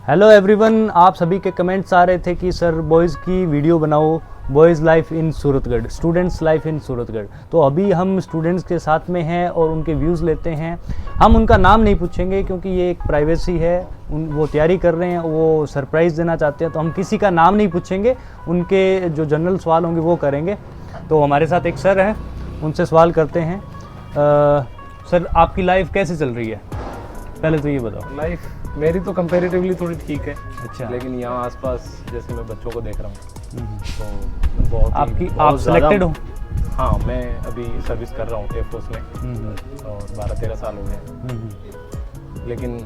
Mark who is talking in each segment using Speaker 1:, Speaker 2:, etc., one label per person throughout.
Speaker 1: Hello everyone, आप सभी के कमेंट्स आ रहे थे कि सर बॉयज़ की वीडियो बनाओ, boys life in Suratgarh, students life in Suratgarh. तो अभी हम स्टूडेंट्स के साथ में हैं और उनके व्यूज़ लेते हैं। हम उनका नाम नहीं पूछेंगे क्योंकि ये एक प्राइवेसी है, वो तैयारी कर रहे हैं, वो सरप्राइज़ देना चाहते हैं, तो हम किसी का नाम नहीं पूछेंगे, उनके जो जनरल सवाल होंगे वो करेंगे। तो हमारे साथ एक सर हैं, उनसे सवाल करते हैं। सर, आपकी लाइफ कैसे चल रही है? पहले तो ये बताओ।
Speaker 2: लाइफ मेरी तो कंपैरेटिवली थोड़ी ठीक है।
Speaker 1: अच्छा।
Speaker 2: लेकिन यहाँ आसपास जैसे मैं बच्चों को देख रहा हूँ तो बहुत
Speaker 1: आप सिलेक्टेड हो?
Speaker 2: हाँ, मैं अभी सर्विस कर रहा हूँ एयरफोर्स में और 12-13 साल हो गए। लेकिन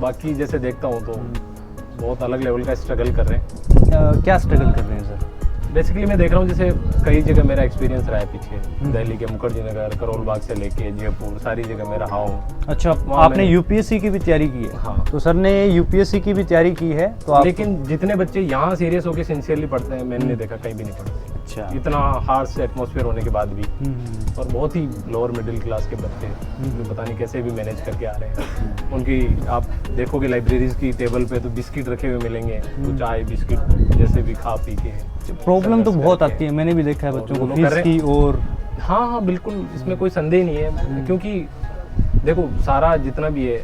Speaker 2: बाकी जैसे देखता हूँ तो बहुत अलग लेवल का स्ट्रगल कर रहे हैं।
Speaker 1: क्या स्ट्रगल कर रहे हैं सर?
Speaker 2: बेसिकली मैं देख रहा हूँ जैसे कई जगह मेरा एक्सपीरियंस रहा है पीछे, दिल्ली के मुखर्जी नगर, करोल बाग से लेके जयपुर, सारी जगह मैं रहा हूँ।
Speaker 1: अच्छा, आपने यूपीएससी की भी तैयारी की है?
Speaker 2: हाँ।
Speaker 1: तो सर ने यूपीएससी की भी तैयारी की है तो आप...
Speaker 2: लेकिन जितने बच्चे यहाँ सीरियस होकर सिंसियरली पढ़ते हैं, मैंने देखा कहीं भी नहीं पढ़ते।
Speaker 1: अच्छा।
Speaker 2: इतना हार्श एटमॉस्फेयर होने के बाद भी और बहुत ही लोअर मिडिल क्लास के बच्चे जो पता नहीं कैसे भी मैनेज करके आ रहे हैं। उनकी आप देखोगे लाइब्रेरीज की टेबल पे तो बिस्किट रखे हुए मिलेंगे, तो चाय बिस्किट जैसे भी खा पी के।
Speaker 1: प्रॉब्लम तो बहुत आती है, मैंने भी देखा है बच्चों को फीस की। और
Speaker 2: हाँ, बिल्कुल, इसमें कोई संदेह नहीं है। क्योंकि देखो, सारा जितना भी है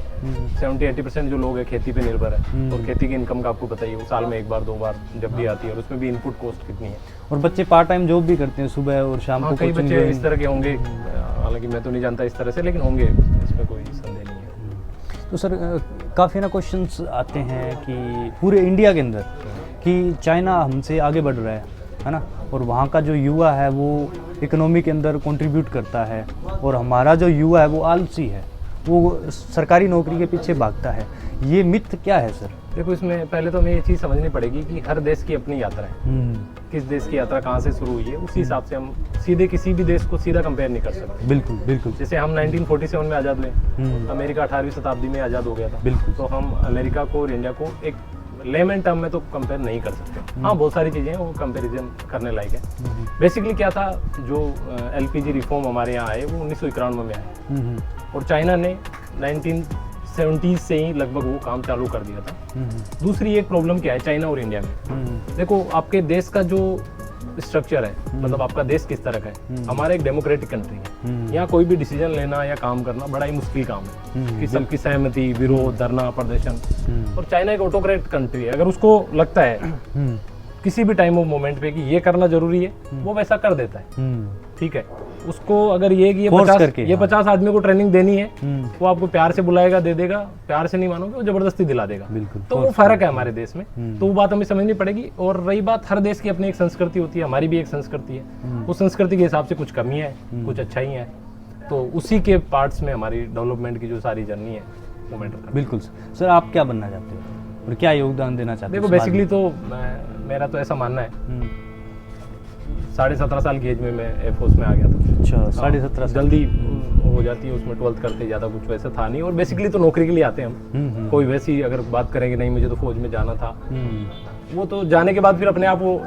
Speaker 2: 70-80% जो लोग हैं खेती पे निर्भर है और खेती की इनकम का आपको पता ही है, वो साल में 1 बार 2 बार जब भी आती है, और उसमें भी इनपुट कॉस्ट कितनी है। और
Speaker 1: बच्चे पार्ट टाइम जॉब भी करते हैं सुबह और शाम को।
Speaker 2: कई बच्चे इस तरह के होंगे, हालांकि मैं तो नहीं जानता इस तरह से, लेकिन होंगे, इसमें कोई संदेह नहीं है।
Speaker 1: तो सर काफ़ी ना क्वेश्चंस आते हैं कि पूरे इंडिया के अंदर कि चाइना हमसे आगे बढ़ रहा है ना, और वहाँ का जो युवा है वो इकोनॉमी के अंदर कंट्रीब्यूट करता है, और हमारा जो युवा है वो आलसी है, वो सरकारी नौकरी के पीछे भागता है। ये मिथ क्या है सर?
Speaker 2: देखो, इसमें पहले तो हमें ये चीज़ समझनी पड़ेगी कि हर देश की अपनी यात्रा है। किस देश की यात्रा कहाँ से शुरू हुई है, उसी हिसाब से हम सीधे किसी भी देश को सीधा कंपेयर नहीं कर सकते।
Speaker 1: बिल्कुल बिल्कुल।
Speaker 2: जैसे हम 1947 में आज़ाद हुए, अमेरिका 18वीं शताब्दी में आज़ाद हो गया था।
Speaker 1: बिल्कुल।
Speaker 2: तो हम अमेरिका को और इंडिया को एक लेमन टर्म में तो कंपेयर नहीं कर सकते। हाँ, बहुत सारी चीज़ें हैं वो कंपैरिजन करने लायक है। बेसिकली क्या था, जो LPG रिफॉर्म हमारे यहाँ आए वो 1991 में आए, और चाइना ने 1970s से ही लगभग वो काम चालू कर दिया था। दूसरी एक प्रॉब्लम क्या है चाइना और इंडिया में, देखो आपके देश का जो स्ट्रक्चर है, मतलब आपका देश किस तरह का है। हमारा एक डेमोक्रेटिक कंट्री है, यहाँ कोई भी डिसीजन लेना या काम करना बड़ा ही मुश्किल काम है कि सबकी सहमति, विरोध, धरना, प्रदर्शन। और चाइना एक ऑटोक्रेट कंट्री है, अगर उसको लगता है किसी भी टाइम ऑफ मोमेंट पे कि ये करना जरूरी है, वो वैसा कर देता है। ठीक है, उसको अगर ये कि ये 50 आदमी को ट्रेनिंग देनी है, वो आपको प्यार से बुलाएगा, दे देगा, प्यार से नहीं मानोगे वो जबरदस्ती दिला देगा। तो वो फर्क है हमारे देश में, तो वो बात हमें समझनी पड़ेगी। और रही बात, हर देश की अपनी एक संस्कृति होती है, हमारी भी एक संस्कृति है, उस संस्कृति के हिसाब से कुछ कमी है, कुछ अच्छा ही है, तो उसी के पार्ट्स में हमारी डेवलपमेंट की जो सारी जर्नी है वो मैटर करती है।
Speaker 1: बिल्कुल सर, आप क्या बनना चाहते हो और क्या योगदान देना चाहते हो?
Speaker 2: देखो, बेसिकली तो मेरा तो ऐसा मानना है, 17.5 साल की एज में मैं एयरफोर्स में आ गया था।
Speaker 1: अच्छा, 17.5
Speaker 2: जल्दी हो जाती है उसमें, 12th करते ज़्यादा कुछ वैसा था नहीं। और बेसिकली तो नौकरी के लिए आते हैं हम, कोई वैसी अगर बात करेंगे नहीं मुझे तो फौज में जाना था, वो तो जाने के बाद फिर अपने आप वो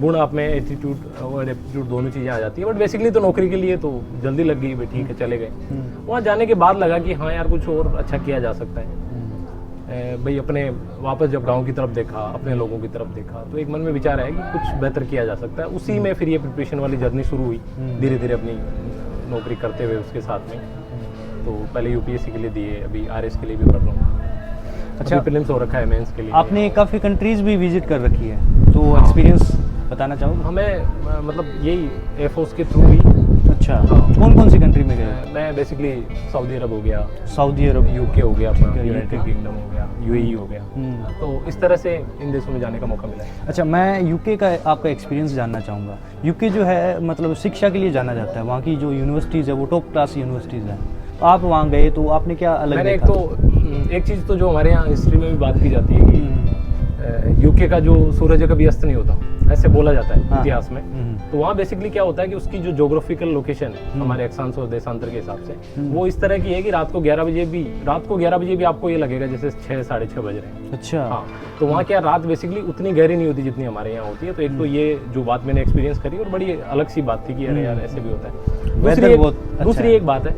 Speaker 2: गुण आप में एटीट्यूड और एप्टीट्यूड दोनों चीज़ें आ जाती है। बट बेसिकली तो नौकरी के लिए तो जल्दी लग गई, भाई ठीक है चले गए। वहाँ जाने के बाद लगा कि हाँ यार, कुछ और अच्छा किया जा सकता है भाई। अपने वापस जब गांव की तरफ देखा, अपने लोगों की तरफ देखा, तो एक मन में विचार आया कि कुछ बेहतर किया जा सकता है। उसी में फिर ये प्रिपरेशन वाली जर्नी शुरू हुई, धीरे धीरे अपनी नौकरी करते हुए उसके साथ में। तो पहले UPSC के लिए दिए, अभी RS के लिए भी पढ़ रहा हूँ। अच्छा, प्रीलिम्स हो रखा है, मेंस के लिए।
Speaker 1: आपने काफ़ी कंट्रीज भी विजिट कर रखी है, तो एक्सपीरियंस बताना चाहोगे?
Speaker 2: हमें मतलब यही एयरफोर्स के थ्रू ही।
Speaker 1: अच्छा, कौन कौन सी कंट्री में गए?
Speaker 2: मैं बेसिकली सऊदी अरब हो गया,
Speaker 1: सऊदी अरब,
Speaker 2: UK हो गया, अपना यूनाइटेड किंगडम हो गया, UAE हो गया, तो इस तरह से इन देशों में जाने का मौका मिला है।
Speaker 1: अच्छा, मैं UK का आपका एक्सपीरियंस जानना चाहूँगा। UK जो है मतलब शिक्षा के लिए जाना जाता है, वहाँ की जो यूनिवर्सिटीज़ है वो टॉप क्लास यूनिवर्सिटीज़ हैं। तो आप वहाँ गए तो आपने क्या अलग
Speaker 2: मैंने
Speaker 1: देखा?
Speaker 2: एक चीज़ तो जो हमारे यहाँ हिस्ट्री में भी बात की जाती है कि UK का जो सूरज कभी अस्त नहीं होता, ऐसे बोला जाता है इतिहास में। तो वहाँ बेसिकली क्या होता है कि उसकी जो ज्योग्राफिकल लोकेशन हमारे अक्षांश और देशांतर के हिसाब से वो इस तरह की है कि रात को 11 बजे भी आपको ये लगेगा जैसे 6-6:30 बज रहे हैं।
Speaker 1: अच्छा।
Speaker 2: हाँ, तो वहाँ क्या रात बेसिकली उतनी गहरी नहीं होती जितनी हमारे यहाँ होती है। तो एक तो ये जो बात मैंने एक्सपीरियंस करी और बड़ी अलग सी बात थी कि अरे यार ऐसे भी होता है। दूसरी एक बात है,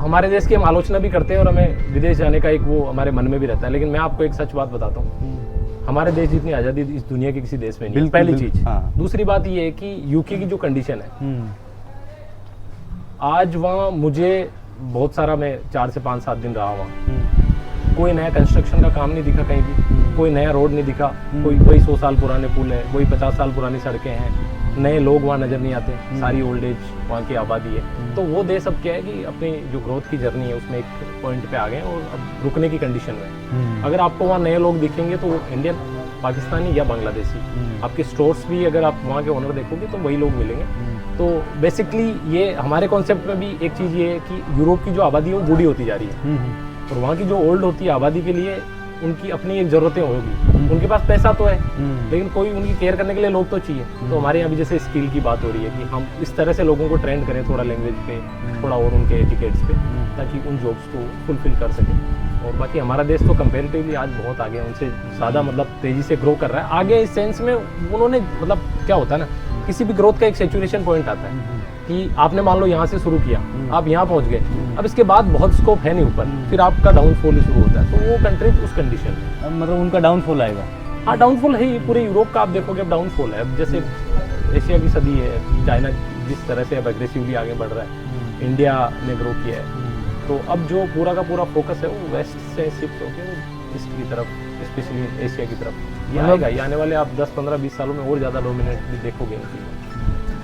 Speaker 2: हमारे देश की हम आलोचना भी करते हैं और हमें विदेश जाने का एक वो हमारे मन में भी रहता है, लेकिन मैं आपको एक सच बात बताता हूँ, हमारे देश जितनी आज़ादी इस दुनिया के किसी देश में नहीं है, पहली चीज़।
Speaker 1: हाँ।
Speaker 2: दूसरी बात ये है कि यूके की जो कंडीशन है आज वहाँ, मुझे बहुत सारा, मैं 4 से 5-7 दिन रहा वहाँ, कोई नया कंस्ट्रक्शन का काम नहीं दिखा कहीं भी, कोई नया रोड नहीं दिखा, कोई वही 100 साल पुराने पुल है, वही 50 साल पुरानी सड़कें हैं, नए लोग वहाँ नज़र नहीं आते, सारी ओल्ड एज वहाँ की आबादी है। तो वो देश अब क्या है कि अपनी जो ग्रोथ की जर्नी है उसमें एक पॉइंट पे आ गए और अब रुकने की कंडीशन में। अगर आपको वहाँ नए लोग दिखेंगे तो इंडियन, पाकिस्तानी या बांग्लादेशी, आपके स्टोर्स भी अगर आप वहाँ के ओनर देखोगे तो वही लोग मिलेंगे। तो बेसिकली ये हमारे कॉन्सेप्ट में भी एक चीज़ ये है कि यूरोप की जो आबादी है वो बूढ़ी होती जा रही है और वहाँ की जो ओल्ड होती है आबादी के लिए उनकी अपनी एक ज़रूरतें होगी, उनके पास पैसा तो है लेकिन कोई उनकी केयर करने के लिए लोग तो चाहिए। तो हमारे यहाँ भी जैसे स्किल की बात हो रही है कि हम इस तरह से लोगों को ट्रेंड करें थोड़ा लैंग्वेज पे, थोड़ा और उनके एटिकेट्स पे, ताकि उन जॉब्स को फुलफिल कर सकें। और बाकी हमारा देश तो कंपेरेटिवली आज बहुत आगे है, उनसे ज़्यादा मतलब तेज़ी से ग्रो कर रहा है। आगे इस सेंस में उन्होंने मतलब क्या होता है ना, किसी भी ग्रोथ का एक सैचुरेशन पॉइंट आता है कि आपने मान लो यहाँ से शुरू किया, आप यहाँ पहुँच गए, अब इसके बाद बहुत स्कोप है नहीं ऊपर, फिर आपका डाउनफॉल शुरू होता है। तो वो कंट्री उस कंडीशन में,
Speaker 1: मतलब उनका डाउनफॉल आएगा।
Speaker 2: हाँ डाउनफॉल है ही, पूरे यूरोप का आप देखोगे अब डाउनफॉल है। अब जैसे एशिया की सदी है, चाइना जिस तरह से अब एग्रेसिवली आगे बढ़ रहा है, इंडिया ने ग्रो किया है, तो अब जो पूरा का पूरा फोकस है वो वेस्ट से शिफ्ट होकर वो ईस्ट की तरफ, स्पेशली एशिया की तरफ ये आएगा। ये आने वाले आप 10-15-20 सालों में और ज़्यादा डोमिनेट भी देखोगे इन चीज़ों।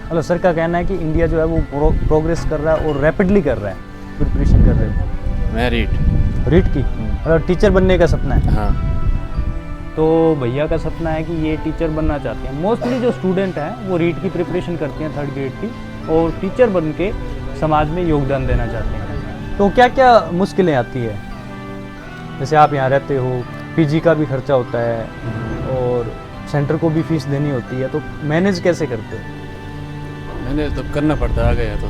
Speaker 1: मतलब सर का कहना है कि इंडिया जो है वो प्रोग्रेस कर रहा है और रैपिडली कर रहा है, प्रिपरेशन कर रहे हैं।
Speaker 3: मैं
Speaker 1: रीट की मतलब टीचर बनने का सपना है।
Speaker 3: हाँ।
Speaker 1: तो भैया का सपना है कि ये टीचर बनना चाहते हैं। मोस्टली जो स्टूडेंट हैं वो रीट की प्रिपरेशन करते हैं 3rd ग्रेड की, और टीचर बन के समाज में योगदान देना चाहते हैं। तो क्या क्या मुश्किलें आती है? जैसे आप यहाँ रहते हो, पीजी का भी खर्चा होता है और सेंटर को भी फीस देनी होती है, तो मैनेज कैसे करते हो?
Speaker 3: मैंने तो करना पड़ता है, आ गया तो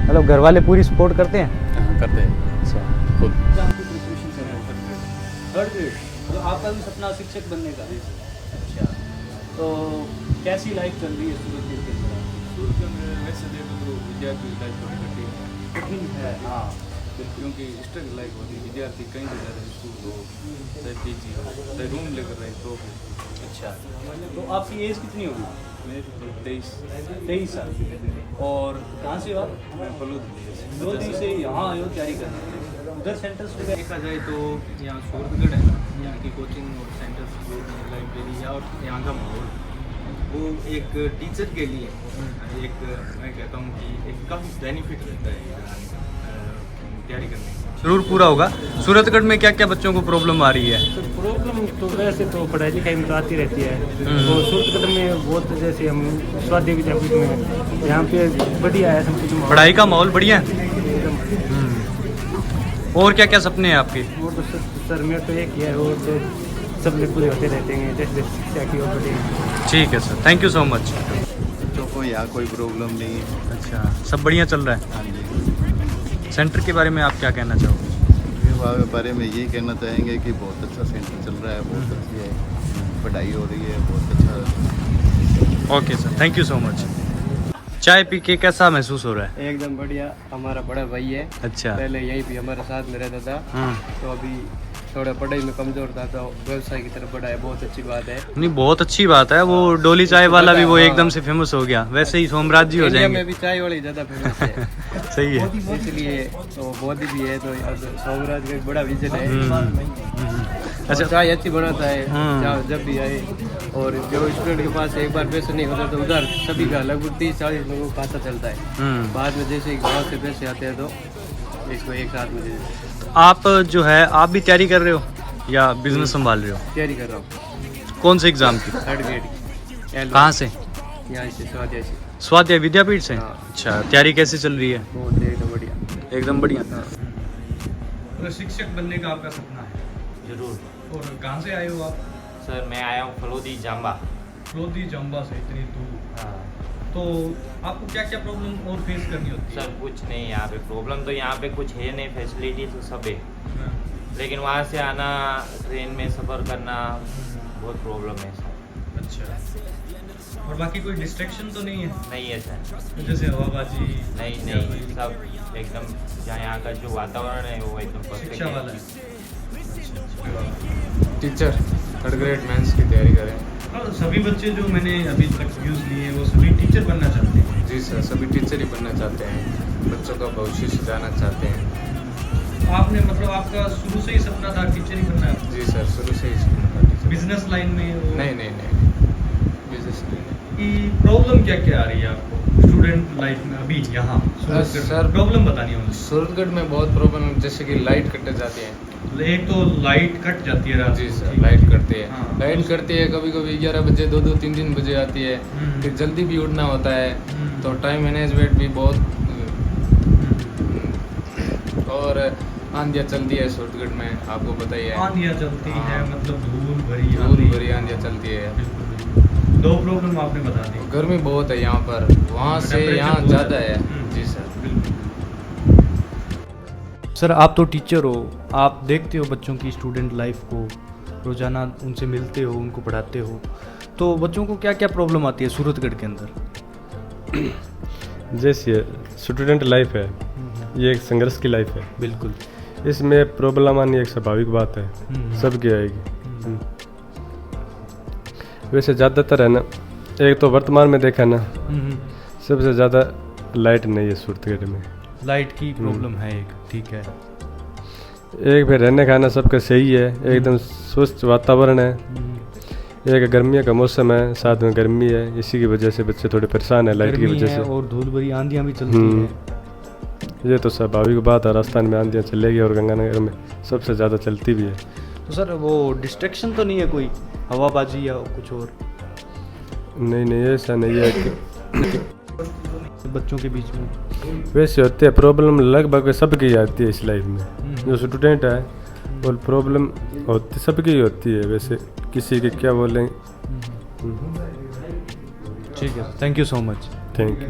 Speaker 1: मतलब घर वाले पूरी सपोर्ट करते हैं?
Speaker 3: हाँ, करते हैं।
Speaker 1: अच्छा,
Speaker 3: खुद
Speaker 1: 3rd ग्रेड तो आपका भी सपना शिक्षक बनने का? अच्छा, तो कैसी लाइफ चल रही है सूरत के अंदर?
Speaker 4: सूरत में वैसे देखो तो विद्यार्थी की लाइफ थोड़ी
Speaker 1: कठिन है। हाँ,
Speaker 4: क्योंकि स्ट्रगल लाइफ होती है। विद्यार्थी कहीं भी जा रहे हैं, स्कूल हो चाहे पीजी हो चाहे रूम लेकर रहे तो फिर।
Speaker 1: अच्छा, तो आपकी एज कितनी होगी?
Speaker 4: मेरे तो
Speaker 1: 23 साल। और कहाँ से हो आप?
Speaker 4: मैं फलूद
Speaker 1: लोधी से यहाँ आयो तैयारी करने के लिए। उधर सेंटर्स पे
Speaker 5: देखा जाए तो यहाँ सूरतगढ़ है, यहाँ की कोचिंग और सेंटर्स, लाइब्रेरी और यहाँ का माहौल वो एक टीचर के लिए एक, मैं कहता हूँ कि एक काफ़ी बेनिफिट रहता है तैयारी करने में।
Speaker 1: जरूर पूरा होगा। सूरतगढ़ में क्या क्या बच्चों को प्रॉब्लम आ रही है?
Speaker 6: तो प्रॉब्लम तो वैसे तो पढ़ाई लिखाई में तो आती रहती है। तो सूरतगढ़ में बहुत, जैसे हम स्वास्थ्य विद्यापीठ में यहाँ पे बढ़िया है सब कुछ,
Speaker 1: पढ़ाई का माहौल बढ़िया है। और क्या क्या सपने हैं आपके?
Speaker 6: और तो सर मेरे तो एक ही है, और तो सब में पूरे होते रहते हैं जैसे शिक्षा की और बढ़िया।
Speaker 1: ठीक है sir, thank you so much.
Speaker 7: बच्चों को यहाँ कोई प्रॉब्लम नहीं है।
Speaker 1: अच्छा, सब बढ़िया चल रहा है।
Speaker 7: हाँ जी,
Speaker 1: सेंटर के बारे में आप क्या कहना चाहोगे?
Speaker 7: इसके बारे में यही कहना चाहेंगे कि बहुत अच्छा सेंटर चल रहा है, बहुत अच्छी है पढ़ाई हो रही है, बहुत अच्छा।
Speaker 1: Okay sir, thank you so much. चाय पी के कैसा महसूस हो रहा है?
Speaker 5: एकदम बढ़िया। हमारा बड़ा भाई है,
Speaker 1: अच्छा।
Speaker 5: पहले यहीं भी हमारे साथ में रहता था,
Speaker 1: हाँ।
Speaker 5: तो अभी थोड़ा पढ़ाई में कमजोर था तो व्यवसाय की तरफ बढ़ा है, बहुत अच्छी बात है।
Speaker 1: नहीं, बहुत अच्छी बात है। वो डोली चाय वाला भी वो एकदम से फेमस हो गया, वैसे ही सोमराज जी हो
Speaker 5: इंडिया
Speaker 1: जाएंगे।
Speaker 5: में भी चाय वाली ज़्यादा फेमस है।
Speaker 1: सही है।
Speaker 5: इसलिए तो मोदी भी है, तो अब सोमराज का एक बड़ा विजन है।
Speaker 1: अच्छा।
Speaker 5: अच्छा, चाय अच्छी बनाता है
Speaker 1: हाँ।
Speaker 5: जब भी आए, और जो स्टूडेंट के पास एक बार पैसे नहीं होता तो उधर सभी का लगभग 30-40 लोगों का खाता चलता है। बाद में जैसे गाँव से पैसे आते हैं तो इसको एक साथ में दे देते हैं।
Speaker 1: आप जो है, आप भी तैयारी कर रहे हो या बिजनेस संभाल रहे हो?
Speaker 5: तैयारी कर रहा हूँ
Speaker 1: कौन से एग्जाम की?
Speaker 5: 3rd ग्रेड की।
Speaker 1: कहाँ से?
Speaker 5: यहाँ से स्वाध्याय से।
Speaker 1: स्वाध्याय विद्यापीठ से?
Speaker 5: हाँ।
Speaker 1: अच्छा, तैयारी कैसे चल रही है?
Speaker 5: बहुत एकदम बढ़िया।
Speaker 1: एकदम बढ़िया।
Speaker 8: तो शिक्षक बनने का आपका सपना है?
Speaker 9: जरूर
Speaker 8: और कहाँ से आए हो आप?
Speaker 9: सर, मैं आया हूँ फलोदी जाम्बा।
Speaker 8: लोधी जम्बा से इतनी दूर,
Speaker 9: हाँ
Speaker 8: तो आपको क्या क्या प्रॉब्लम और फेस करनी होती है?
Speaker 9: सर, कुछ नहीं यहाँ पे प्रॉब्लम, तो यहाँ पे कुछ है नहीं, फैसिलिटी तो सब है,
Speaker 8: हाँ।
Speaker 9: लेकिन वहाँ से आना, ट्रेन में सफ़र करना बहुत प्रॉब्लम है सर।
Speaker 8: अच्छा, और बाकी कोई डिस्ट्रैक्शन तो नहीं है,
Speaker 9: नहीं है सर,
Speaker 8: जैसे हवाबाजी?
Speaker 9: नहीं सब एकदम जहाँ यहाँ का जो वातावरण है वो एकदम परफेक्ट
Speaker 8: शिक्षा वाला है।
Speaker 3: टीचर थर्ड ग्रेड मेंस की तैयारी करें।
Speaker 8: और सभी बच्चे जो मैंने अभी तक व्यूज़ लिए वो सभी टीचर बनना चाहते हैं?
Speaker 3: जी सर, सभी टीचर ही बनना चाहते हैं, बच्चों का भविष्य सुधारना चाहते हैं।
Speaker 8: आपने मतलब आपका शुरू से ही सपना था टीचर ही बनना है?
Speaker 3: जी सर, शुरू से ही सपना था टीचर।
Speaker 8: बिजनेस लाइन में वो
Speaker 3: नहीं बिजनेस नहीं।
Speaker 8: की प्रॉब्लम क्या क्या आ रही है आपको स्टूडेंट लाइफ में अभी यहाँ
Speaker 3: सर,
Speaker 8: प्रॉब्लम बतानी है मुझे।
Speaker 3: सूरतगढ़ में बहुत प्रॉब्लम है, जैसे कि लाइट कट जाती है।
Speaker 8: एक तो लाइट कट जाती है रात
Speaker 3: जी
Speaker 8: को।
Speaker 3: सर, लाइट करती है।
Speaker 8: हाँ।
Speaker 3: लाइट करती है कभी कभी 11 बजे, 2-2, 3-3 बजे आती है। फिर जल्दी भी उठना होता है, तो टाइम मैनेजमेंट भी बहुत और आंधियाँ चलती है सूरतगढ़ में, आपको पता ही है।
Speaker 8: आंधियाँ चलती है,
Speaker 3: हाँ।
Speaker 8: मतलब धूल
Speaker 3: भरी आंधियाँ चलती है।
Speaker 8: दो प्रॉब्लम आपने बता दी।
Speaker 3: गर्मी बहुत है यहाँ पर, वहाँ से
Speaker 8: टेम्परेचर
Speaker 3: यहाँ
Speaker 8: बहुत
Speaker 3: ज़्यादा
Speaker 8: है।
Speaker 3: है। जी सर।
Speaker 1: सर आप तो टीचर हो, आप देखते हो बच्चों की स्टूडेंट लाइफ को, रोज़ाना उनसे मिलते हो, उनको पढ़ाते हो, तो बच्चों को क्या क्या प्रॉब्लम आती है सूरतगढ़ के अंदर?
Speaker 10: जैसे स्टूडेंट लाइफ है, ये एक संघर्ष की लाइफ है।
Speaker 1: बिल्कुल।
Speaker 10: इसमें प्रॉब्लम आनी एक स्वाभाविक बात है, सबकी आएगी। वैसे ज़्यादातर है ना, एक तो वर्तमान में देखा ना, सबसे ज़्यादा लाइट नहीं है सूरतगढ़ में।
Speaker 1: लाइट की प्रॉब्लम है एक, ठीक है।
Speaker 10: एक फिर रहने खाना सबका सही है, एकदम स्वस्थ वातावरण है। एक गर्मियों का मौसम है, साथ में गर्मी है, इसी की वजह से बच्चे थोड़े परेशान है लाइट की वजह से।
Speaker 1: और धूल भरी आंधियाँ भी चलती हैं।
Speaker 10: ये तो स्वाभाविक बात है, राजस्थान में आंधियाँ चलेगी और गंगानगर में सबसे ज़्यादा चलती भी है।
Speaker 1: तो सर वो डिस्ट्रैक्शन तो नहीं है कोई, हवाबाजी या कुछ और?
Speaker 10: नहीं ऐसा नहीं है कि
Speaker 1: बच्चों के बीच में
Speaker 10: वैसे होते हैं प्रॉब्लम, लगभग सबकी आती है इस लाइफ में। जो स्टूडेंट है वो प्रॉब्लम होती सबकी होती है, वैसे किसी के क्या बोलें।
Speaker 1: ठीक है, thank you so much.
Speaker 10: Thank you.